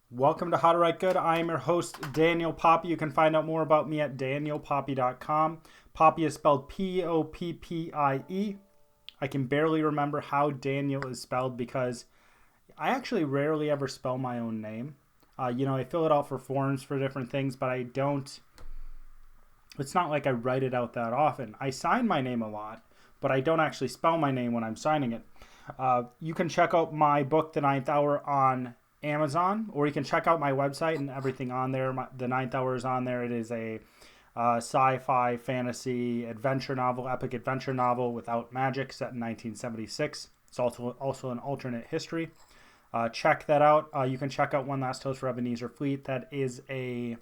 Welcome to How to Write Good. I am your host, Daniel Poppy. You can find out more about me at danielpoppy.com. Poppy is spelled Poppie. I can barely remember how Daniel is spelled because I actually rarely ever spell my own name. I fill it out for forms for different things, but I don't. It's not like I write it out that often. I sign my name a lot, but I don't actually spell my name when I'm signing it. You can check out my book, The Ninth Hour, on Amazon, or you can check out my website and everything on there. The Ninth Hour is on there. It is a sci-fi, fantasy, adventure novel, epic adventure novel without magic, set in 1976. It's also an alternate history. Check that out. You can check out One Last Toast for Ebenezer Fleet. That is a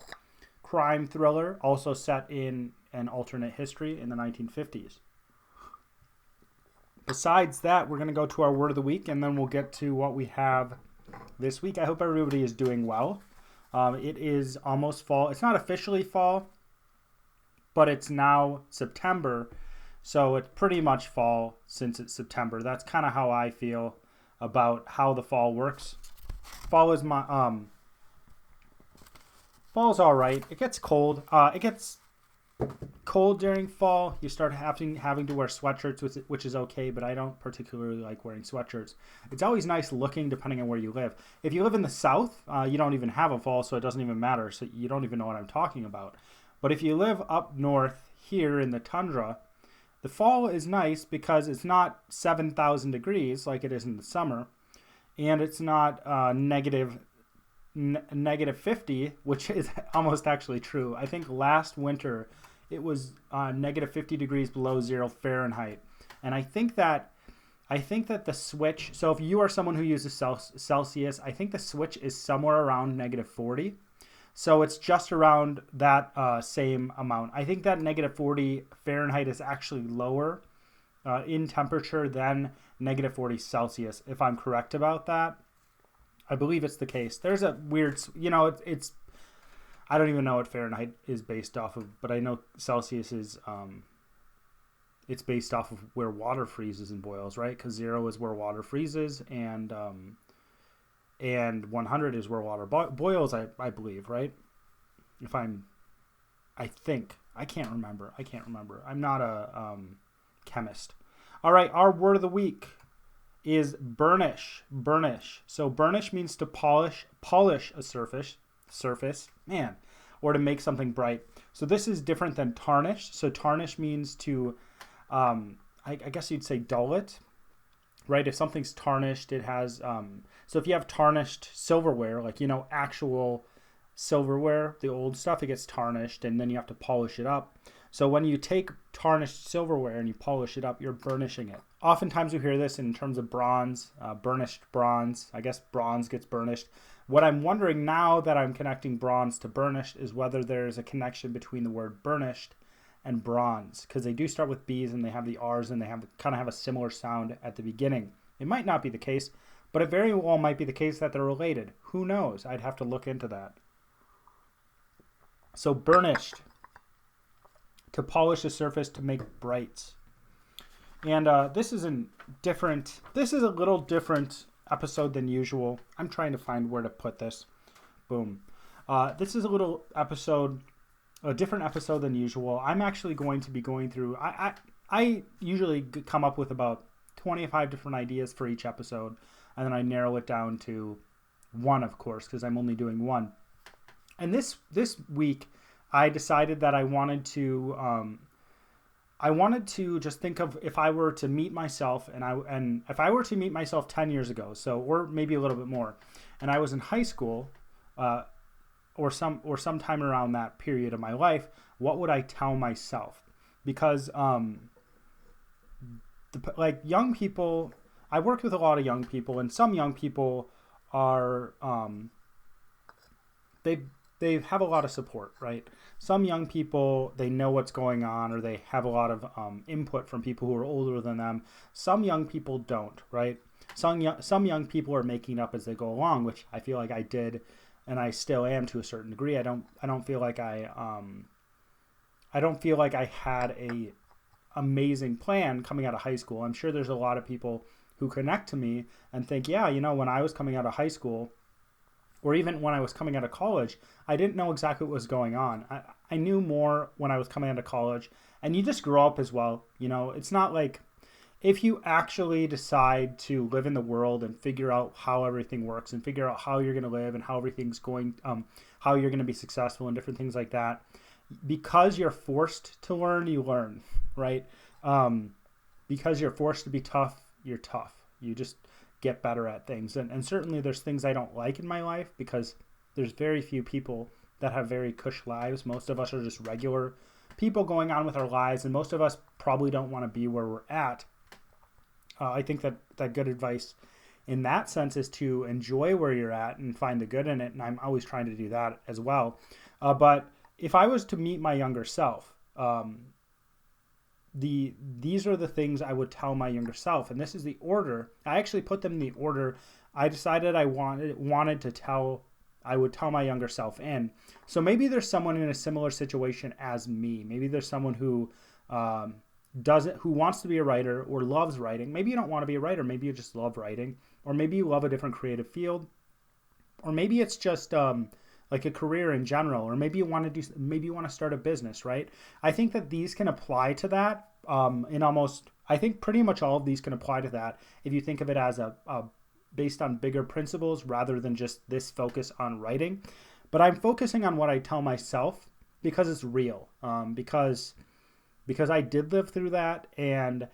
crime thriller, also set in an alternate history in the 1950s. Besides that, we're going to go to our word of the week, and then we'll get to what we have this week. I hope everybody is doing well. It is almost fall. It's not officially fall, but it's now September, so it's pretty much fall since it's September. That's kind of how I feel about how the fall works. Fall is fall's all right. It gets cold. It gets cold during fall. You start having to wear sweatshirts, which is okay, but I don't particularly like wearing sweatshirts. It's always nice looking depending on where you live. If you live in the south, you don't even have a fall, so it doesn't even matter, so you don't even know what I'm talking about. But if you live up north here in the tundra, the fall is nice because it's not 7,000 degrees like it is in the summer, and it's not negative 50, which is almost actually true. I think last winter it was negative 50 degrees below 0 Fahrenheit, and I think that the switch. So if you are someone who uses Celsius, I think the switch is somewhere around negative 40. So it's just around that same amount. I think that negative 40 Fahrenheit is actually lower in temperature than negative 40 Celsius, if I'm correct about that. I believe it's the case. There's a weird, it's I don't even know what Fahrenheit is based off of, but I know Celsius is, it's based off of where water freezes and boils, right? Because 0 is where water freezes, and 100 is where water boils, I believe, right? I think. I can't remember. I'm not a chemist. All right, our word of the week is burnish. So burnish means to polish a surface, man, or to make something bright. So this is different than tarnish. So tarnish means to, I guess you'd say dull it, right? If something's tarnished, it has, so if you have tarnished silverware, like, actual silverware, the old stuff, it gets tarnished and then you have to polish it up. So when you take tarnished silverware and you polish it up, you're burnishing it. Oftentimes we hear this in terms of bronze, burnished bronze. I guess bronze gets burnished. What I'm wondering now that I'm connecting bronze to burnished is whether there's a connection between the word burnished and bronze, because they do start with B's and they have the R's and they kind of have a similar sound at the beginning. It might not be the case, but it very well might be the case that they're related. Who knows? I'd have to look into that. So burnished, to polish a surface to make brights. And this is a little different episode than usual. I'm trying to find where to put this. Boom. This is a different episode than usual. I'm actually going to be going through, I usually come up with about 25 different ideas for each episode, and then I narrow it down to one, of course, because I'm only doing one. And this week, I decided that I wanted to just think of if I were to meet myself, and if I were to meet myself 10 years ago, so, or maybe a little bit more, and I was in high school, or sometime around that period of my life, what would I tell myself? Because like young people, I worked with a lot of young people, and some young people are they have a lot of support, right? Some young people, they know what's going on, or they have a lot of input from people who are older than them. Some young people don't, right? Some young people are making up as they go along, which I feel like I did, and I still am to a certain degree. I don't feel like I had a amazing plan coming out of high school. I'm sure there's a lot of people who connect to me and think, yeah, when I was coming out of high school, or even when I was coming out of college, I didn't know exactly what was going on. I knew more when I was coming out of college, and you just grow up as well. It's not like if you actually decide to live in the world and figure out how everything works and figure out how you're going to live and how everything's going, how you're going to be successful and different things like that, because you're forced to learn, you learn, right? Because you're forced to be tough, you're tough. You just get better at things. And certainly there's things I don't like in my life because there's very few people that have very cush lives. Most of us are just regular people going on with our lives, and most of us probably don't want to be where we're at. I think that good advice in that sense is to enjoy where you're at and find the good in it. And I'm always trying to do that as well. But if I was to meet my younger self, these are the things I would tell my younger self. And this is the order. I actually put them in the order I decided I wanted to tell. I would tell my younger self in. So maybe there's someone in a similar situation as me. Maybe there's someone who who wants to be a writer or loves writing. Maybe you don't want to be a writer. Maybe you just love writing, or maybe you love a different creative field, or maybe it's just like a career in general, or maybe you want to start a business, right? I think that these can apply to that. I think pretty much all of these can apply to that if you think of it as a based on bigger principles rather than just this focus on writing. But I'm focusing on what I tell myself because it's real. Because I did live through that, and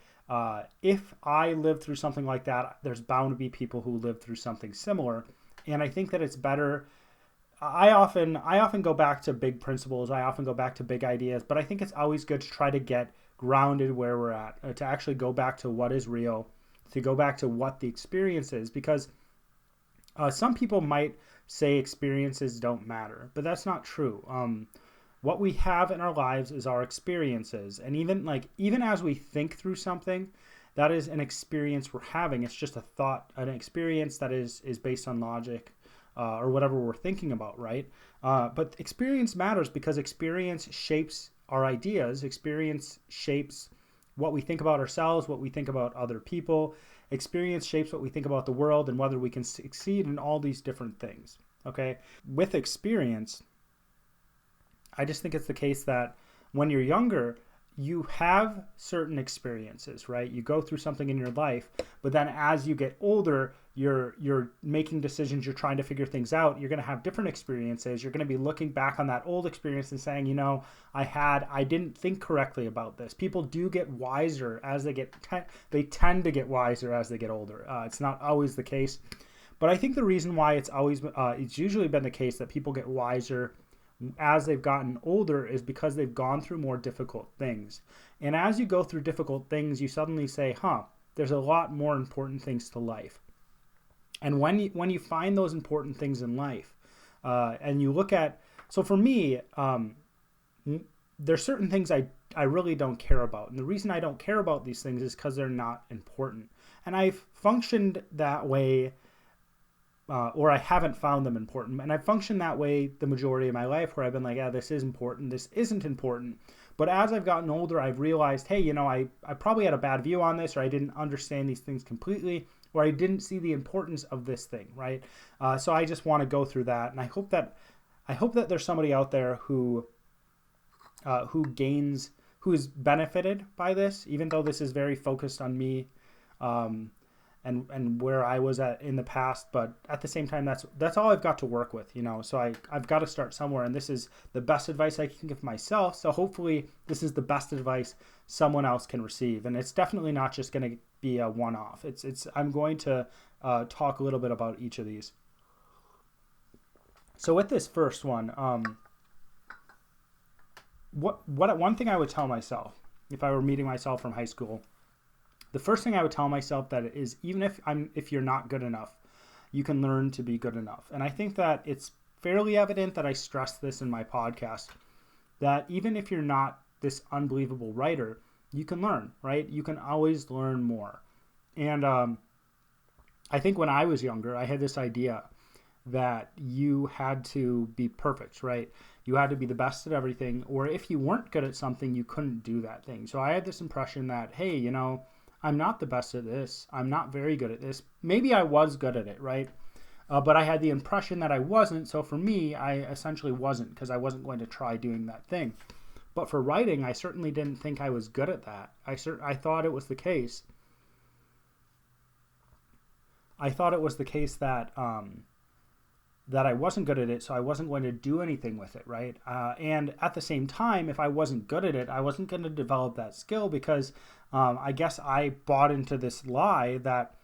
if I lived through something like that, there's bound to be people who lived through something similar. And I think that it's better. I often go back to big principles. I often go back to big ideas, but I think it's always good to try to get grounded where we're at, to actually go back to what is real, to go back to what the experience is, because some people might say experiences don't matter, but that's not true. What we have in our lives is our experiences. And even as we think through something, that is an experience we're having. It's just a thought, an experience that is based on logic or whatever we're thinking about, right? But experience matters because experience shapes our ideas. Experience shapes what we think about ourselves, what we think about other people. Experience shapes what we think about the world and whether we can succeed in all these different things, okay? With experience, I just think it's the case that when you're younger, you have certain experiences, right? You go through something in your life, but then as you get older, you're making decisions, you're trying to figure things out. You're going to have different experiences. You're going to be looking back on that old experience and saying, I didn't think correctly about this. People do get wiser as they tend to get wiser as they get older. It's not always the case, but I think the reason why it's usually been the case that people get wiser as they've gotten older is because they've gone through more difficult things. And as you go through difficult things, you suddenly say, there's a lot more important things to life. And when you find those important things in life, and you look at, so for me, there's certain things I really don't care about. And the reason I don't care about these things is because they're not important. And I've functioned that way, or I haven't found them important. And I've functioned that way the majority of my life, where I've been like, this is important, this isn't important. But as I've gotten older, I've realized, hey, I probably had a bad view on this, or I didn't understand these things completely, or I didn't see the importance of this thing, right? So I just want to go through that. And I hope that there's somebody out there who is benefited by this, even though this is very focused on me, and where I was at in the past, but at the same time, that's all I've got to work with, So I've got to start somewhere, and this is the best advice I can give myself. So hopefully this is the best advice someone else can receive, and it's definitely not just going to be a one-off. I'm going to talk a little bit about each of these. So with this first one, one thing I would tell myself if I were meeting myself from high school. The first thing I would tell myself that is, even if you're not good enough, you can learn to be good enough. And I think that it's fairly evident that I stress this in my podcast, that even if you're not this unbelievable writer, you can learn, right? You can always learn more. And I think when I was younger, I had this idea that you had to be perfect, right? You had to be the best at everything, or if you weren't good at something, you couldn't do that thing. So I had this impression that, hey, I'm not the best at this. I'm not very good at this. Maybe I was good at it, right? But I had the impression that I wasn't. So for me, I essentially wasn't, because I wasn't going to try doing that thing. But for writing, I certainly didn't think I was good at that. I thought it was the case. I thought it was the case that that I wasn't good at it, so I wasn't going to do anything with it, right? And at the same time, if I wasn't good at it, I wasn't going to develop that skill, because I guess I bought into this lie that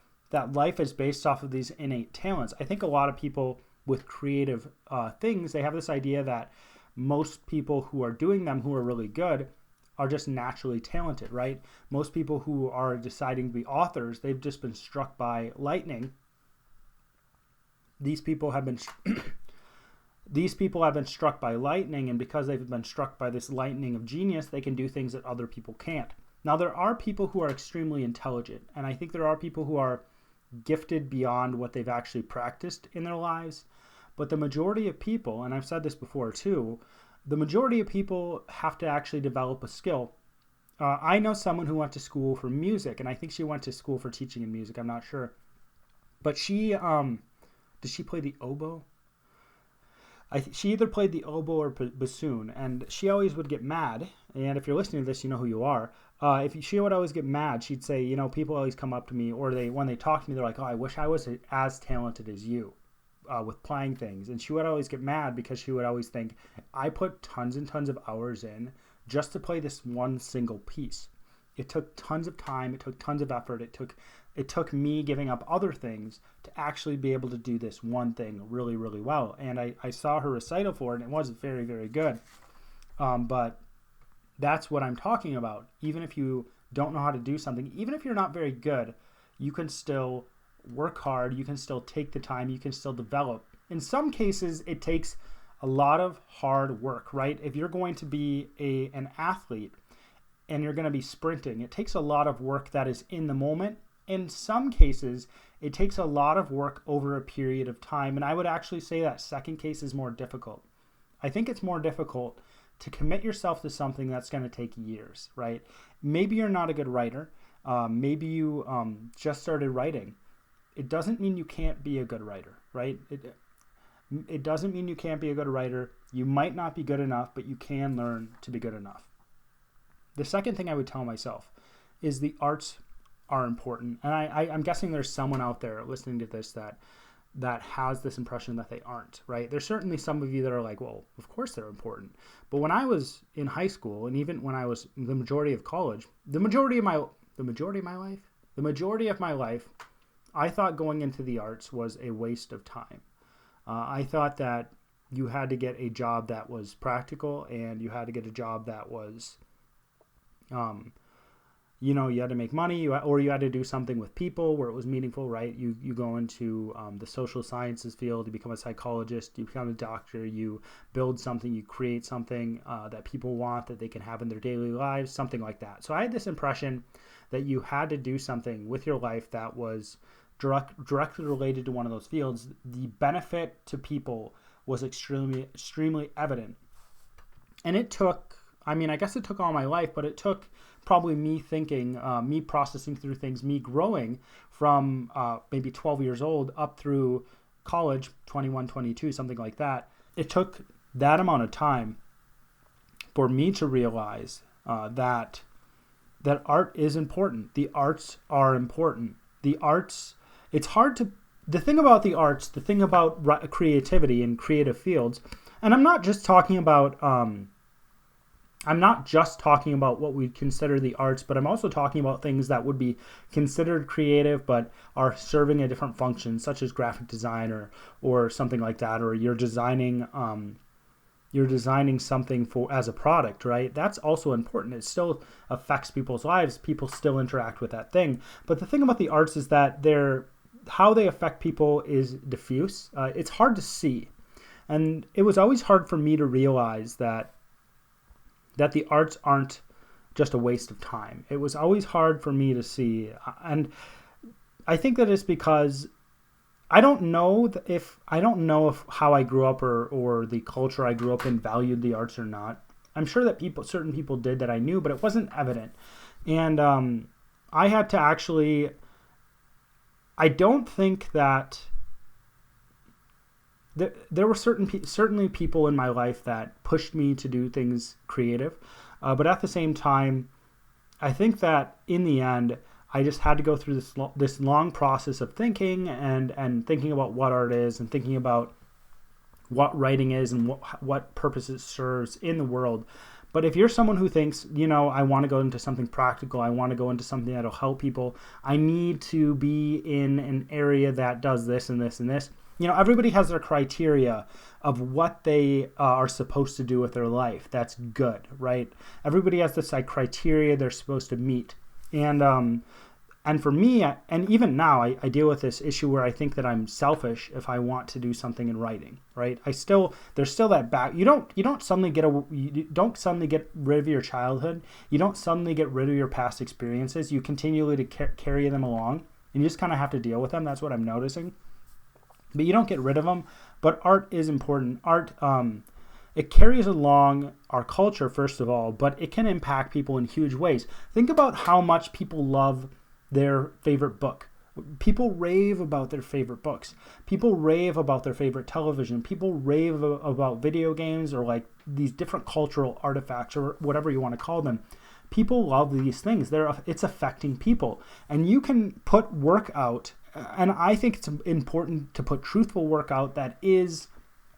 life is based off of these innate talents. I think a lot of people with creative things, they have this idea that most people who are doing them, who are really good, are just naturally talented, right? Most people who are deciding to be authors, they've just been struck by lightning. These people have been struck by lightning, and because they've been struck by this lightning of genius, they can do things that other people can't. Now, there are people who are extremely intelligent, and I think there are people who are gifted beyond what they've actually practiced in their lives. But the majority of people, and I've said this before too, the majority of people have to actually develop a skill. I know someone who went to school for music, and I think she went to school for teaching in music. I'm not sure. But she, did she play the oboe? She either played the oboe or bassoon, and she always would get mad. And if you're listening to this, you know who you are. She would always get mad. She'd say, you know, people always come up to me, or when they talk to me, they're like, oh, I wish I was as talented as you with playing things. And she would always get mad because she would always think, I put tons and tons of hours in just to play this one single piece. It took tons of time. It took tons of effort. It took me giving up other things to actually be able to do this one thing really, really well. And I saw her recital for it, and it was very, very good. But that's what I'm talking about. Even if you don't know how to do something, even if you're not very good, you can still work hard. You can still take the time. You can still develop. In some cases, it takes a lot of hard work, right? If you're going to be an athlete and you're going to be sprinting, it takes a lot of work that is in the moment. In some cases, it takes a lot of work over a period of time. And I would actually say that second case is more difficult. I think it's more difficult to commit yourself to something that's going to take years, right? Maybe you're not a good writer. Maybe you just started writing. It doesn't mean you can't be a good writer, right? It doesn't mean you can't be a good writer. You might not be good enough, but you can learn to be good enough. The second thing I would tell myself is the arts are important. And I'm guessing there's someone out there listening to this that has this impression that they aren't, right? There's certainly some of you that are like, well, of course they're important. But when I was in high school, and even when I was the majority of college, the majority of my life, I thought going into the arts was a waste of time. I thought that you had to get a job that was practical, and you had to get a job that was, you had to make money, or you had to do something with people where it was meaningful, right? You go into the social sciences field, you become a psychologist, you become a doctor, you build something, you create something that people want, that they can have in their daily lives, something like that. So I had this impression that you had to do something with your life that was directly related to one of those fields. The benefit to people was extremely evident. And it took, I guess it took all my life, but it took probably me thinking, me processing through things, me growing from maybe 12 years old up through college, 21, 22, something like that. It took that amount of time for me to realize that art is important. The arts are important. The arts, it's hard to, the thing about the arts, the thing about creativity and creative fields, and I'm not just talking about what we consider the arts, but I'm also talking about things that would be considered creative but are serving a different function, such as graphic design or something like that, or you're designing something for as a product, right? That's also important. It still affects people's lives. People still interact with that thing. But the thing about the arts is that how they affect people is diffuse. It's hard to see. And it was always hard for me to realize that the arts aren't just a waste of time. It was always hard for me to see. And I think that it's because I don't know if how I grew up or the culture I grew up in valued the arts or not. I'm sure that certain people did that I knew, but it wasn't evident. And I had to actually, I don't think that there were certainly people in my life that pushed me to do things creative. But at the same time, I think that in the end, I just had to go through this long process of thinking and thinking about what art is and thinking about what writing is and what purpose it serves in the world. But if you're someone who thinks, I want to go into something practical, I want to go into something that'll help people, I need to be in an area that does this and this and this. Everybody has their criteria of what they are supposed to do with their life. That's good, right? Everybody has this criteria they're supposed to meet. And for me, and even now, I deal with this issue where I think that I'm selfish if I want to do something in writing, right? There's still that back. You don't suddenly get rid of your childhood. You don't suddenly get rid of your past experiences. You continually to carry them along, and you just kind of have to deal with them. That's what I'm noticing. But you don't get rid of them. But art is important. Art, it carries along our culture, first of all, but it can impact people in huge ways. Think about how much people love their favorite book. People rave about their favorite books. People rave about their favorite television. People rave about video games or like these different cultural artifacts or whatever you want to call them. People love these things. It's affecting people. And you can put work out, and I think it's important to put truthful work out that is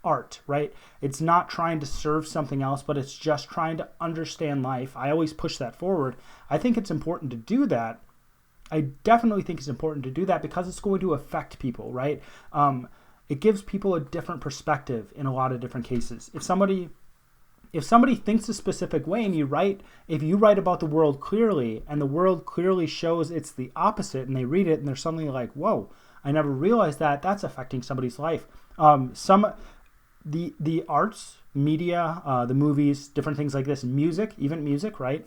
art, right? It's not trying to serve something else, but it's just trying to understand life. I always push that forward. I think it's important to do that. I definitely think it's important to do that because it's going to affect people, right? It gives people a different perspective in a lot of different cases. If somebody thinks a specific way and if you write about the world clearly and the world clearly shows it's the opposite and they read it and they're suddenly like, whoa, I never realized that. That's affecting somebody's life. The arts, media, the movies, different things like this, even music, right?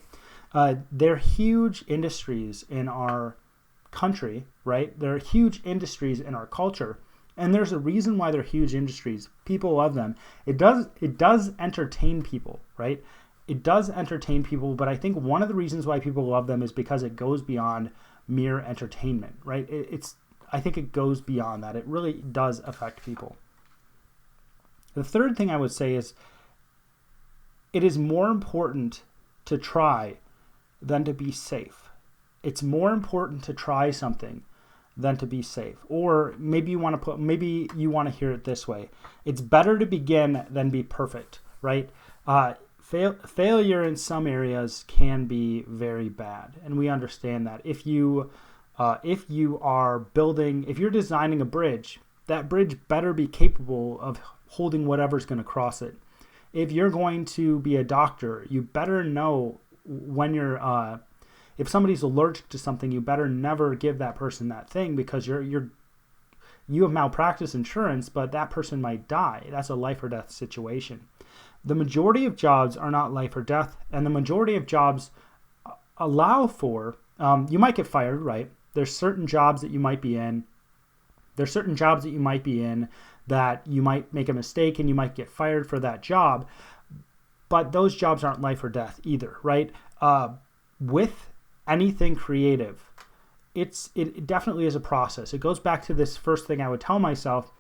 They're huge industries in our country, right? They're huge industries in our culture. And there's a reason why they're huge industries. People love them. It does entertain people, right? It does entertain people, but I think one of the reasons why people love them is because it goes beyond mere entertainment, right? I think it goes beyond that. It really does affect people. The third thing I would say is it is more important to try than to be safe. It's more important to try something than to be safe. Or maybe you want to hear it this way. It's better to begin than be perfect, right? Failure in some areas can be very bad, and we understand that. If you're designing a bridge, that bridge better be capable of holding whatever's going to cross it. If you're going to be a doctor, you better know when if somebody's allergic to something, you better never give that person that thing because you have malpractice insurance, but that person might die. That's a life or death situation. The majority of jobs are not life or death, and the majority of jobs allow for, you might get fired, right? There's certain jobs that you might be in. That you might make a mistake and you might get fired for that job. But those jobs aren't life or death either, right? With anything creative, it definitely is a process. It goes back to this first thing I would tell myself.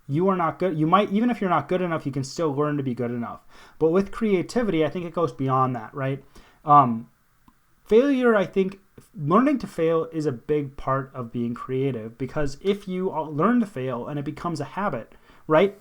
You are not good. You might, even if you're not good enough, you can still learn to be good enough. But with creativity, I think it goes beyond that, right? Failure, I think, learning to fail is a big part of being creative because if you learn to fail and it becomes a habit, right?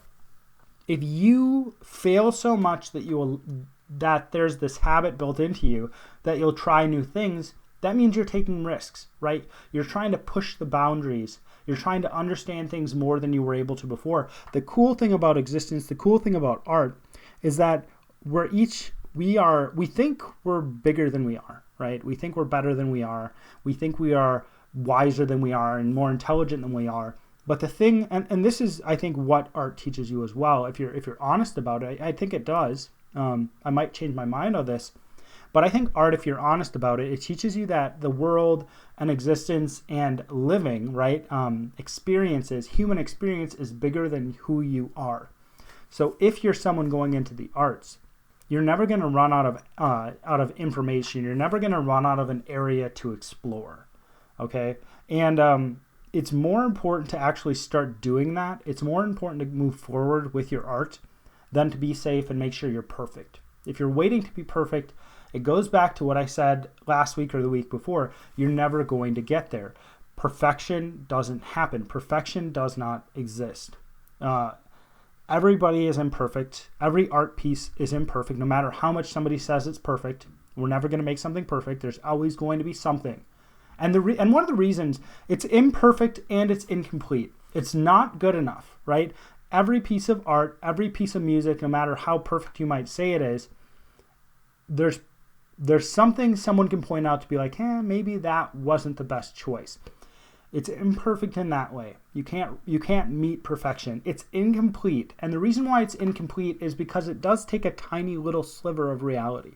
If you fail so much that there's this habit built into you that you'll try new things, that means you're taking risks, right? You're trying to push the boundaries. You're trying to understand things more than you were able to before. The cool thing about existence, the cool thing about art is that we think we're bigger than we are, right? We think we're better than we are. We think we are wiser than we are and more intelligent than we are. But the thing, and this is, I think, what art teaches you as well. If you're honest about it, I think it does. I might change my mind on this, but I think art, if you're honest about it, it teaches you that the world and existence and living, right, human experience is bigger than who you are. So if you're someone going into the arts, you're never going to run out of information. You're never going to run out of an area to explore. Okay, and it's more important to actually start doing that. It's more important to move forward with your art than to be safe and make sure you're perfect. If you're waiting to be perfect, it goes back to what I said last week or the week before. You're never going to get there. Perfection doesn't happen. Perfection does not exist. Everybody is imperfect. Every art piece is imperfect. No matter how much somebody says it's perfect, we're never going to make something perfect. There's always going to be something. And one of the reasons it's imperfect and it's incomplete. It's not good enough, right? Every piece of art, every piece of music, no matter how perfect you might say it is, there's something someone can point out to be like, maybe that wasn't the best choice. It's imperfect in that way. You can't meet perfection. It's incomplete. And the reason why it's incomplete is because it does take a tiny little sliver of reality.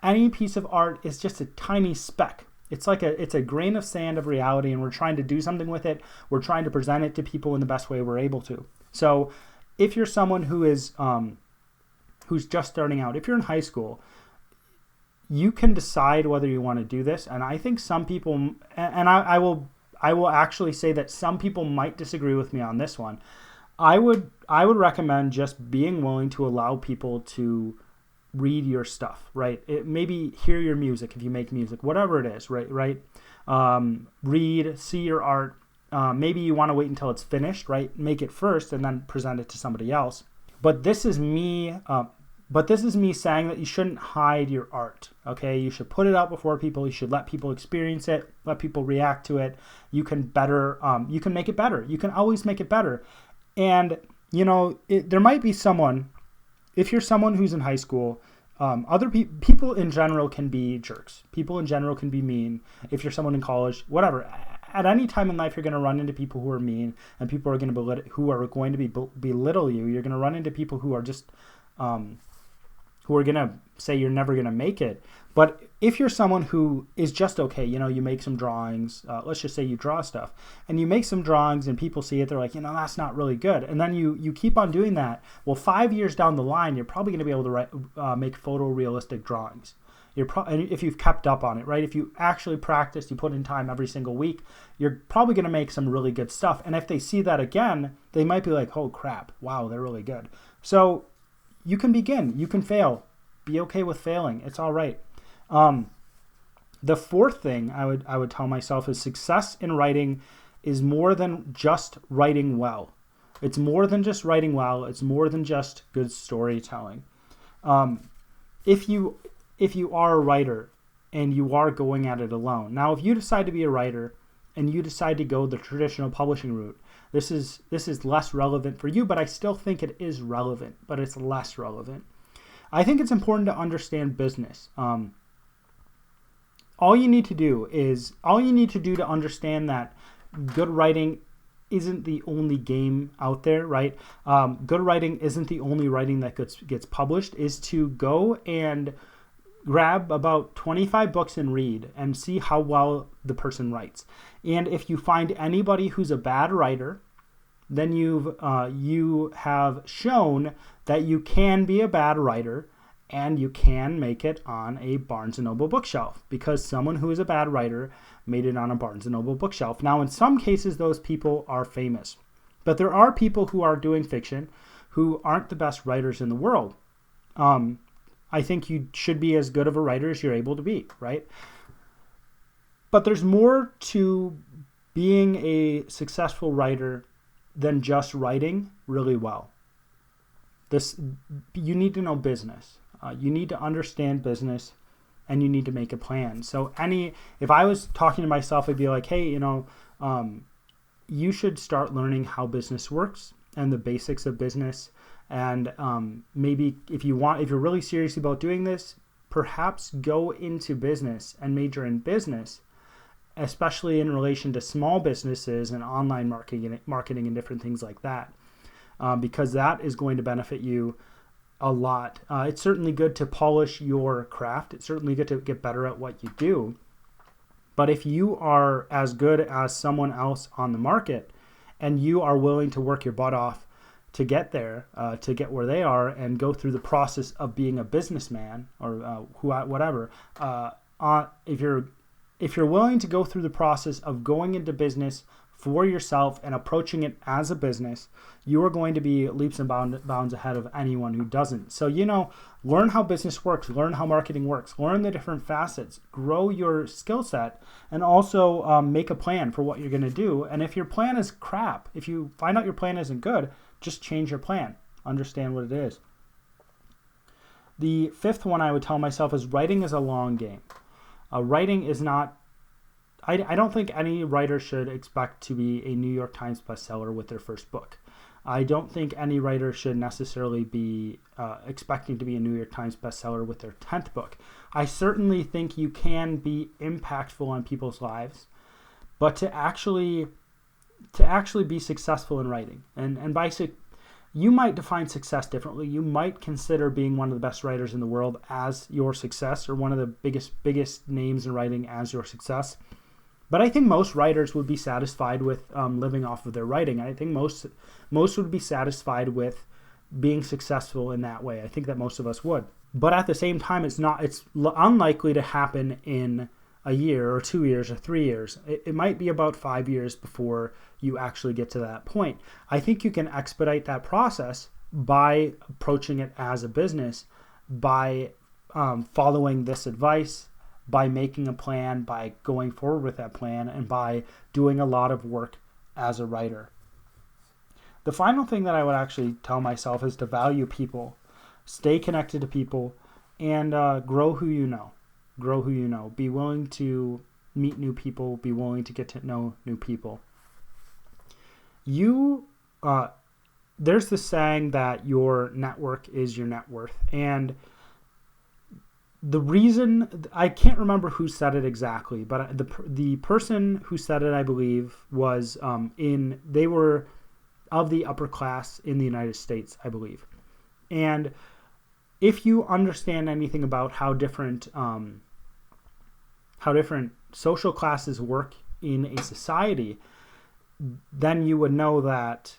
Any piece of art is just a tiny speck. It's a grain of sand of reality, and we're trying to do something with it. We're trying to present it to people in the best way we're able to. So if you're someone who is who's just starting out, if you're in high school, you can decide whether you want to do this. And I think some people, and I will actually say that some people might disagree with me on this one. I would recommend just being willing to allow people to read your stuff, right? Maybe hear your music if you make music, whatever it is, right? Read, see your art. Maybe you want to wait until it's finished, right? Make it first and then present it to somebody else. But this is me saying that you shouldn't hide your art, okay? You should put it out before people. You should let people experience it, let people react to it. You can make it better. You can always make it better. And, there might be someone, if you're someone who's in high school, other people in general can be jerks. People in general can be mean. If you're someone in college, whatever. At any time in life, you're going to run into people who are mean, and people are going to belittle you. You're going to run into people who are just who are going to say you're never going to make it. But if you're someone who is just okay, you make some drawings, let's just say you draw stuff, and you make some drawings and people see it, they're like, that's not really good. And then you keep on doing that. Well, 5 years down the line, you're probably going to be able to make photorealistic drawings. If you've kept up on it, right? If you actually practice, you put in time every single week, you're probably going to make some really good stuff. And if they see that again, they might be like, oh crap, wow, they're really good. So you can begin, you can fail, be okay with failing. It's all right. The fourth thing I would tell myself is success in writing is more than just writing well. It's more than just writing well. It's more than just good storytelling. If you are a writer and you are going at it alone. Now, if you decide to be a writer and you decide to go the traditional publishing route, this is less relevant for you, but I still think it is relevant, but it's less relevant. I think it's important to understand business. All you need to do to understand that good writing isn't the only game out there, right? Good writing isn't the only writing that gets published, is to go and grab about 25 books and read and see how well the person writes. And if you find anybody who's a bad writer, then you have shown that you can be a bad writer and you can make it on a Barnes & Noble bookshelf, because someone who is a bad writer made it on a Barnes & Noble bookshelf. Now, in some cases, those people are famous, but there are people who are doing fiction who aren't the best writers in the world. I think you should be as good of a writer as you're able to be, right? But there's more to being a successful writer than just writing really well. You need to know business. You need to understand business, and you need to make a plan. So if I was talking to myself, I'd be like, hey, you should start learning how business works and the basics of business. And maybe if you're really serious about doing this, perhaps go into business and major in business, especially in relation to small businesses and online marketing and different things like that, because that is going to benefit you a lot. It's certainly good to polish your craft. It's certainly good to get better at what you do. But if you are as good as someone else on the market and you are willing to work your butt off to get there, to get where they are, and go through the process of being a businessman or whatever, if you're willing to go through the process of going into business for yourself and approaching it as a business, you are going to be leaps and bounds ahead of anyone who doesn't. So, learn how business works, learn how marketing works, learn the different facets, grow your skill set, and also make a plan for what you're going to do. And if your plan is crap, if you find out your plan isn't good, just change your plan. Understand what it is. The fifth one I would tell myself is writing is a long game. Writing is not, I don't think any writer should expect to be a New York Times bestseller with their first book. I don't think any writer should necessarily be expecting to be a New York Times bestseller with their 10th book. I certainly think you can be impactful on people's lives, but to actually be successful in writing, and by you might define success differently. You might consider being one of the best writers in the world as your success, or one of the biggest names in writing as your success. But I think most writers would be satisfied with living off of their writing. I think most would be satisfied with being successful in that way. I think that most of us would. But at the same time, it's unlikely to happen in a year or 2 years or 3 years. It might be about 5 years before you actually get to that point. I think you can expedite that process by approaching it as a business, by following this advice, by making a plan, by going forward with that plan, and by doing a lot of work as a writer. The final thing that I would actually tell myself is to value people, stay connected to people, and grow who you know. Grow who you know. Be willing to meet new people. Be willing to get to know new people. There's this saying that your network is your net worth, and the reason, I can't remember who said it exactly, but the person who said it, I believe, was they were of the upper class in the United States, I believe. And if you understand anything about how different social classes work in a society, then you would know that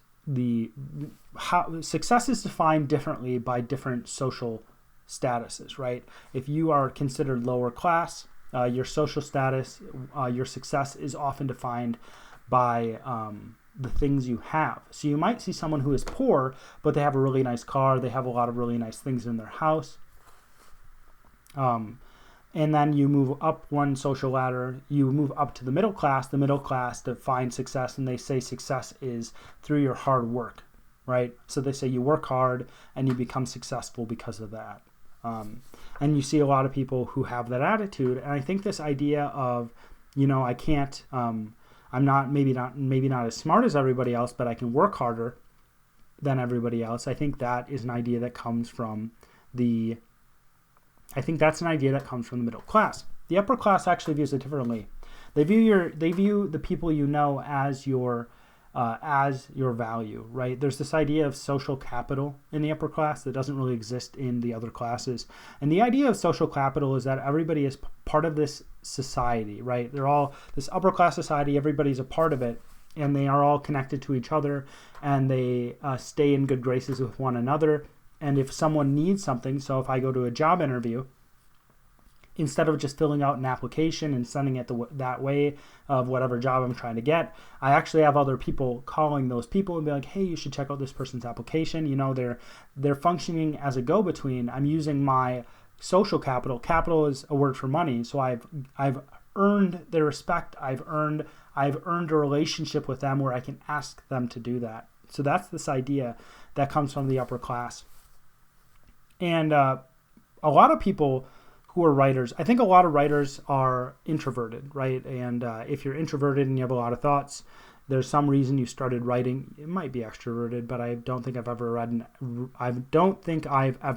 how success is defined differently by different social statuses, right? If you are considered lower class, your social status, your success is often defined by the things you have. So you might see someone who is poor, but they have a really nice car, they have a lot of really nice things in their house. And then you move up one social ladder, you move up to the middle class define success, and they say success is through your hard work, right? So they say you work hard and you become successful because of that. And you see a lot of people who have that attitude. And I think this idea of, I can't, I'm not, maybe not as smart as everybody else, but I can work harder than everybody else. I think that is an idea that comes from the middle class. The upper class actually views it differently. They view the people you know as your value, right? There's this idea of social capital in the upper class that doesn't really exist in the other classes. And the idea of social capital is that everybody is part of this society, right? They're all this upper class society, everybody's a part of it, and they are all connected to each other, and they stay in good graces with one another. And if someone needs something, so if I go to a job interview, instead of just filling out an application and sending it that way of whatever job I'm trying to get, I actually have other people calling those people and be like, hey, you should check out this person's application. They're functioning as a go-between. I'm using my social capital. Capital is a word for money. So I've earned their respect. I've earned a relationship with them where I can ask them to do that. So that's this idea that comes from the upper class. And a lot of people who are writers, I think a lot of writers are introverted, right? And if you're introverted and you have a lot of thoughts, there's some reason you started writing. It might be extroverted, but I don't think I've ever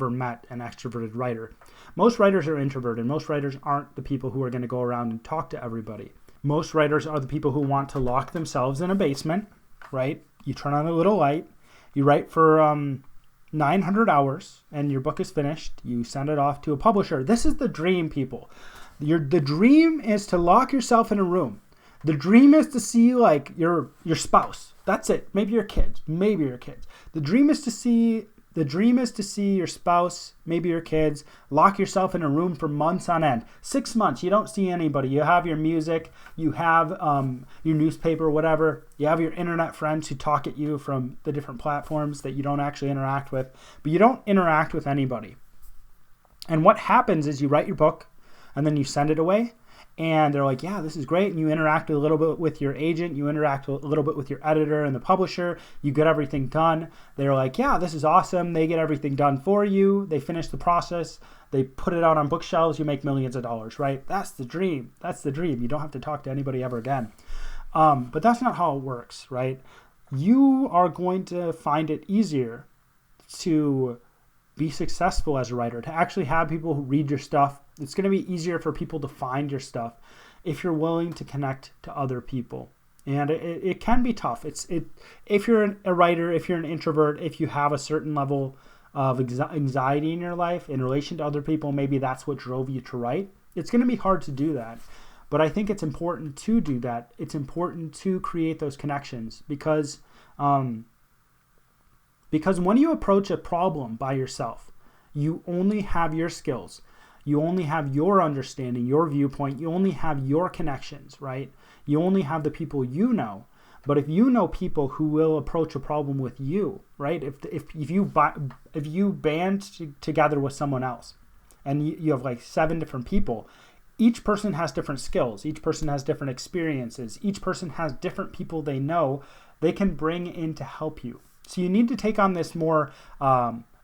met an extroverted writer. Most writers are introverted. Most writers aren't the people who are going to go around and talk to everybody. Most writers are the people who want to lock themselves in a basement, right? You turn on a little light, you write for 900 hours, and your book is finished. You send it off to a publisher. This is the dream, people. The dream is to lock yourself in a room. The dream is to see like your spouse. That's it. Maybe your kids. The dream is to see The dream is to see your spouse, maybe your kids, lock yourself in a room for months on end. 6 months, you don't see anybody. You have your music, you have your newspaper, whatever. You have your internet friends who talk at you from the different platforms that you don't actually interact with. But you don't interact with anybody. And what happens is you write your book, and then you send it away. And they're like, yeah, this is great. And you interact a little bit with your agent. You interact a little bit with your editor and the publisher. You get everything done. They're like, yeah, this is awesome. They get everything done for you. They finish the process. They put it out on bookshelves. You make millions of dollars, right? That's the dream. That's the dream. You don't have to talk to anybody ever again. But that's not how it works, right? You are going to find it easier to be successful as a writer, to actually have people who read your stuff. It's going to be easier for people to find your stuff if you're willing to connect to other people. And it can be tough. If you're a writer, if you're an introvert, if you have a certain level of anxiety in your life in relation to other people, maybe that's what drove you to write. It's going to be hard to do that. But I think it's important to do that. It's important to create those connections because when you approach a problem by yourself, you only have your skills. You only have your understanding, your viewpoint. You only have your connections, right? You only have the people you know. But if you know people who will approach a problem with you, right? If you band together with someone else and you have like 7 different people, each person has different skills. Each person has different experiences. Each person has different people they know they can bring in to help you. So you need to take on this more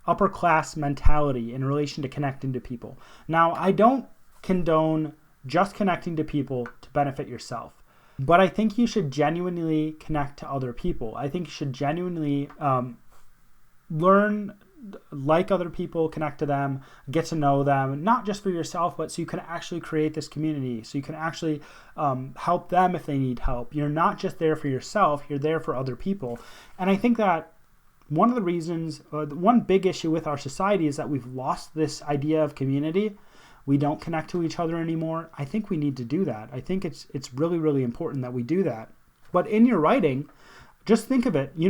upper class mentality in relation to connecting to people. Now, I don't condone just connecting to people to benefit yourself, but I think you should genuinely connect to other people. I think you should genuinely learn, like other people, connect to them, get to know them, not just for yourself, but so you can actually create this community, so you can actually help them if they need help. You're not just there for yourself, you're there for other people. And I think that one of the reasons, one big issue with our society is that we've lost this idea of community. We don't connect to each other anymore. I think we need to do that. I think it's really, really important that we do that. But in your writing, just think of it. You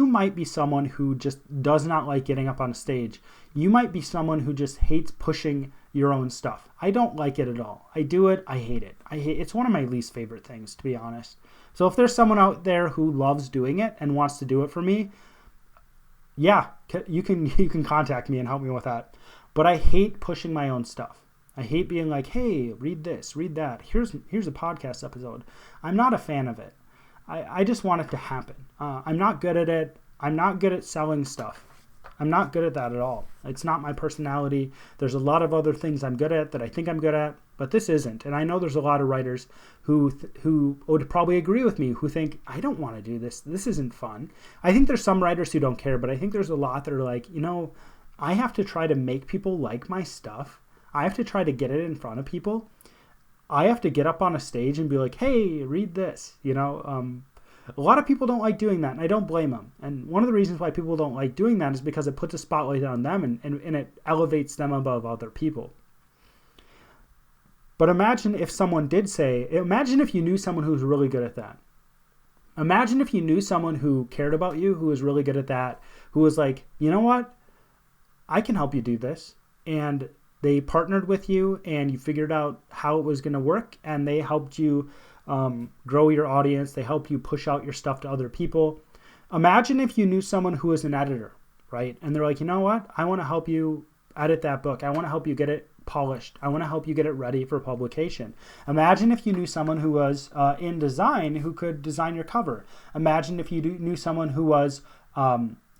might be someone who just does not like getting up on a stage. You might be someone who just hates pushing your own stuff. I don't like it at all. I do it. I hate it. It's one of my least favorite things, to be honest. So if there's someone out there who loves doing it and wants to do it for me, yeah, you can contact me and help me with that. But I hate pushing my own stuff. I hate being like, hey, read this, read that. Here's a podcast episode. I'm not a fan of it. I just want it to happen. I'm not good at it. I'm not good at selling stuff. I'm not good at that at all. It's not my personality. There's a lot of other things I'm good at that I think I'm good at, but this isn't. And I know there's a lot of writers who would probably agree with me, who think, I don't want to do this. This isn't fun. I think there's some writers who don't care, but I think there's a lot that are like, I have to try to make people like my stuff. I have to try to get it in front of people. I have to get up on a stage and be like, hey, read this. A lot of people don't like doing that, and I don't blame them. And one of the reasons why people don't like doing that is because it puts a spotlight on them and it elevates them above other people. But imagine if you knew someone who was really good at that. Imagine if you knew someone who cared about you, who was really good at that, who was like, you know what? I can help you do this. And they partnered with you and you figured out how it was going to work, and they helped you grow your audience. They help you push out your stuff to other people. Imagine if you knew someone who was an editor, right? And they're like, you know what? I want to help you edit that book. I want to help you get it polished. I want to help you get it ready for publication. Imagine if you knew someone who was in design who could design your cover. Imagine if you knew someone who was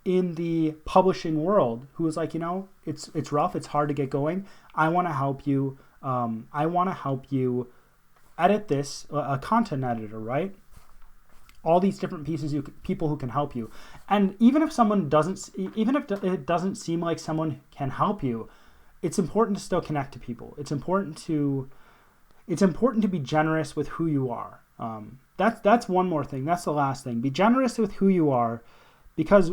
in the publishing world who was like, it's rough. It's hard to get going. I want to help you. I want to help you edit this, a content editor, right? All these different people who can help you. And even if it doesn't seem like someone can help you, it's important to still connect to people. It's important to be generous with who you are. That's one more thing. That's the last thing. Be generous with who you are, because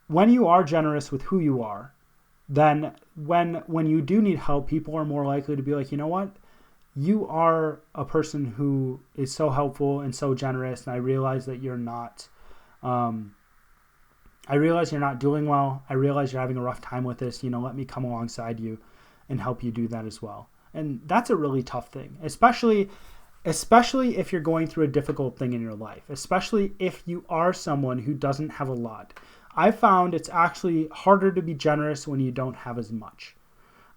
when you are generous with who you are, then when you do need help, people are more likely to be like, you know what? You are a person who is so helpful and so generous, and I realize that you're not I realize you're not doing well. I realize you're having a rough time with this. Let me come alongside you and help you do that as well. And that's a really tough thing, especially if you're going through a difficult thing in your life, especially if you are someone who doesn't have a lot. I found it's actually harder to be generous when you don't have as much.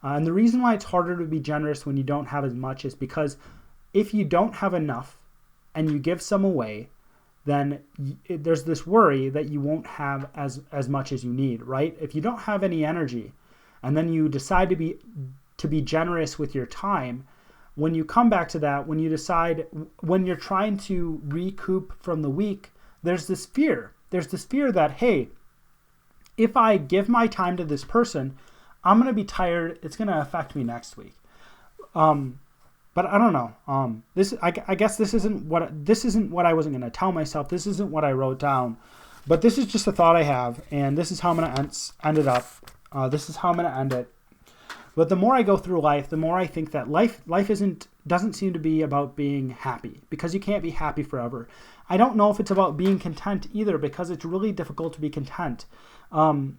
And the reason why it's harder to be generous when you don't have as much is because if you don't have enough and you give some away, then there's this worry that you won't have as much as you need, right? If you don't have any energy and then you decide to be generous with your time, when you come back to that, when you're trying to recoup from the week, there's this fear. There's this fear that, hey, if I give my time to this person, I'm going to be tired. It's going to affect me next week. But I don't know. I guess this isn't what I wasn't going to tell myself. This isn't what I wrote down. But this is just a thought I have, and this is how I'm going to end it up. This is how I'm going to end it. But the more I go through life, the more I think that life doesn't seem to be about being happy, because you can't be happy forever. I don't know if it's about being content either, because it's really difficult to be content. And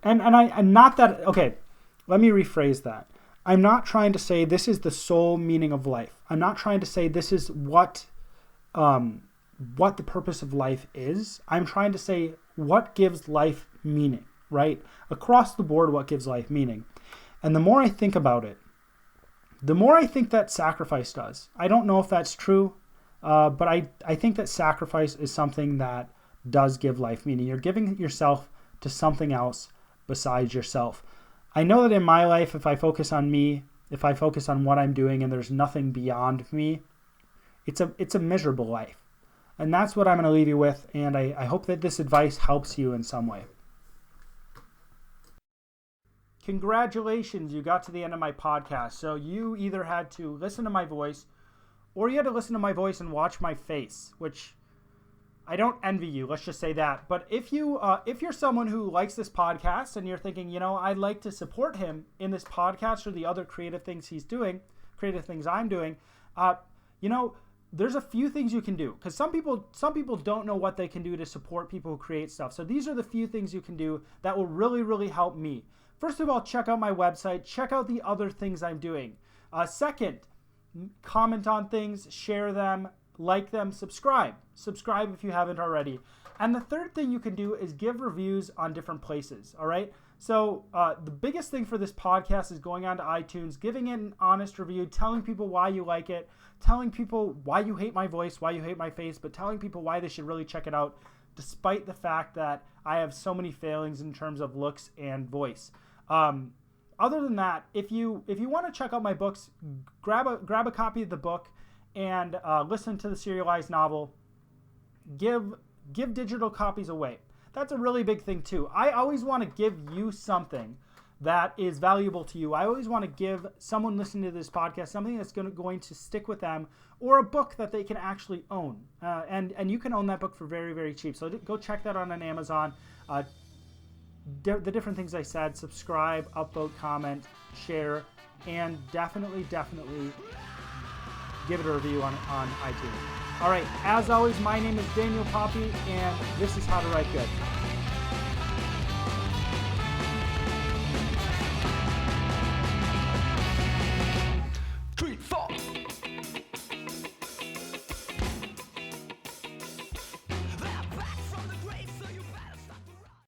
not that, okay, let me rephrase that. I'm not trying to say this is the sole meaning of life. I'm not trying to say this is what the purpose of life is. I'm trying to say what gives life meaning, right? Across the board, what gives life meaning. And the more I think about it, the more I think that sacrifice does. I don't know if that's true, but I think that sacrifice is something that does give life meaning. You're giving yourself to something else besides yourself. I know that in my life, if I focus on me, if I focus on what I'm doing and there's nothing beyond me, it's a miserable life. And that's what I'm going to leave you with. And I hope that this advice helps you in some way. Congratulations, you got to the end of my podcast. So you either had to listen to my voice or you had to listen to my voice and watch my face, which I don't envy you. Let's just say that. But if you're someone who likes this podcast and you're thinking, I'd like to support him in this podcast or the other creative things he's doing, creative things I'm doing, there's a few things you can do, because some people don't know what they can do to support people who create stuff. So these are the few things you can do that will really, really help me. First of all, check out my website. Check out the other things I'm doing. Second, comment on things, share them, like them, subscribe. Subscribe if you haven't already. And the third thing you can do is give reviews on different places, all right? So the biggest thing for this podcast is going on to iTunes, giving it an honest review, telling people why you like it, telling people why you hate my voice, why you hate my face, but telling people why they should really check it out, despite the fact that I have so many failings in terms of looks and voice. Other than that, if you want to check out my books, grab a copy of the book and listen to the serialized novel. Give digital copies away. That's a really big thing too. I always want to give you something that is valuable to you. I always want to give someone listening to this podcast something that's going to stick with them, or a book that they can actually own. And you can own that book for very, very cheap. So go check that out on Amazon. The different things I said: subscribe, upvote, comment, share, and definitely give it a review on iTunes. All right, as always, my name is Daniel Poppy, and this is How to Write Good.